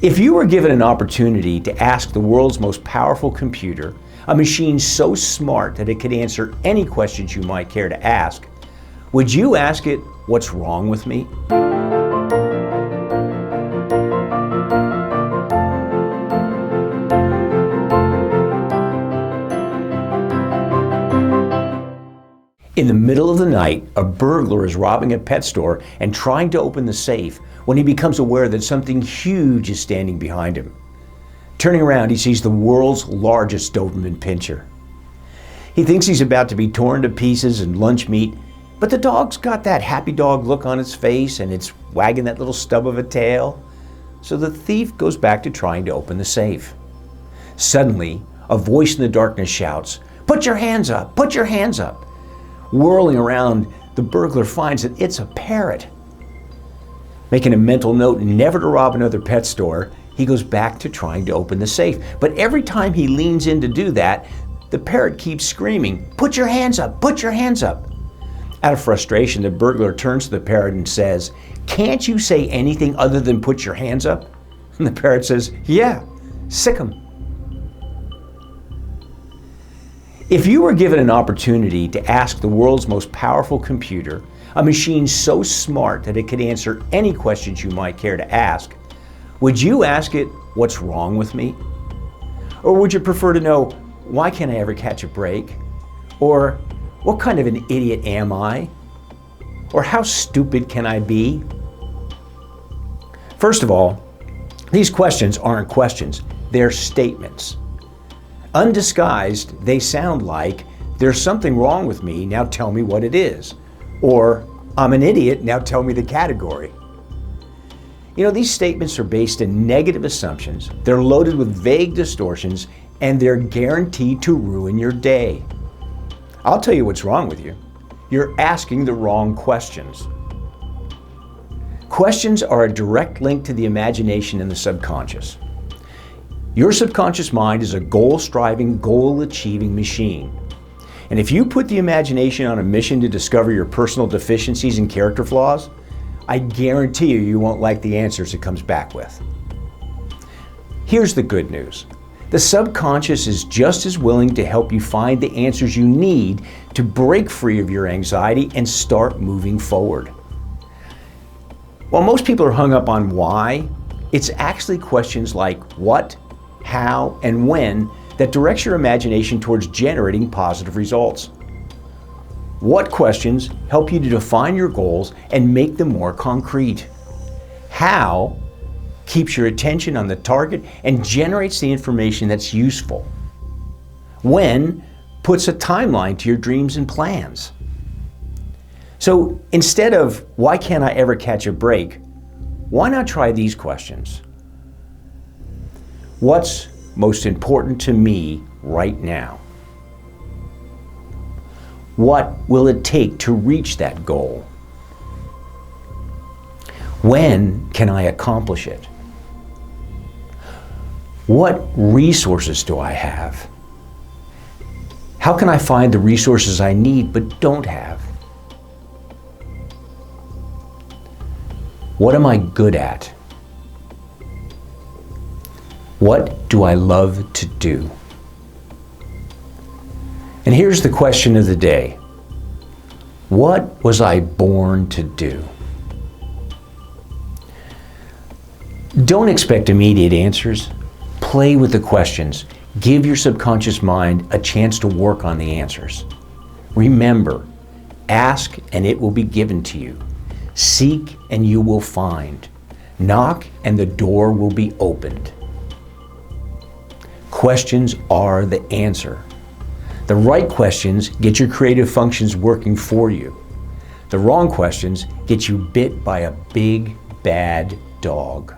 If you were given an opportunity to ask the world's most powerful computer, a machine so smart that it could answer any questions you might care to ask, would you ask it, "What's wrong with me?" In the middle of the night, a burglar is robbing a pet store and trying to open the safe when he becomes aware that something huge is standing behind him. Turning around, he sees the world's largest Doberman Pinscher. He thinks he's about to be torn to pieces and lunch meat, but the dog's got that happy dog look on its face and it's wagging that little stub of a tail. So the thief goes back to trying to open the safe. Suddenly, a voice in the darkness shouts, "Put your hands up! Put your hands up!" Whirling around, the burglar finds that it's a parrot. Making a mental note never to rob another pet store, he goes back to trying to open the safe. But every time he leans in to do that, the parrot keeps screaming, "Put your hands up! Put your hands up!" Out of frustration, the burglar turns to the parrot and says, "Can't you say anything other than put your hands up?" And the parrot says, "Yeah, sick 'em." If you were given an opportunity to ask the world's most powerful computer, a machine so smart that it could answer any questions you might care to ask, would you ask it, "What's wrong with me?" Or would you prefer to know, "Why can't I ever catch a break?" Or, "What kind of an idiot am I?" Or, "How stupid can I be?" First of all, these questions aren't questions, they're statements. Undisguised, they sound like, "There's something wrong with me, now tell me what it is." Or, "I'm an idiot, now tell me the category." You know, these statements are based in negative assumptions, they're loaded with vague distortions, and they're guaranteed to ruin your day. I'll tell you what's wrong with you. You're asking the wrong questions. Questions are a direct link to the imagination and the subconscious. Your subconscious mind is a goal-striving, goal-achieving machine. And if you put the imagination on a mission to discover your personal deficiencies and character flaws, I guarantee you won't like the answers it comes back with. Here's the good news. The subconscious is just as willing to help you find the answers you need to break free of your anxiety and start moving forward. While most people are hung up on why, it's actually questions like what, how, and when that directs your imagination towards generating positive results. What questions help you to define your goals and make them more concrete? How keeps your attention on the target and generates the information that's useful? When puts a timeline to your dreams and plans? So instead of, "Why can't I ever catch a break?" why not try these questions? What's most important to me right now? What will it take to reach that goal? When can I accomplish it? What resources do I have? How can I find the resources I need but don't have? What am I good at? What do I love to do? And here's the question of the day. What was I born to do? Don't expect immediate answers. Play with the questions. Give your subconscious mind a chance to work on the answers. Remember, ask and it will be given to you. Seek and you will find. Knock and the door will be opened. Questions are the answer. The right questions get your creative functions working for you. The wrong questions get you bit by a big, bad dog.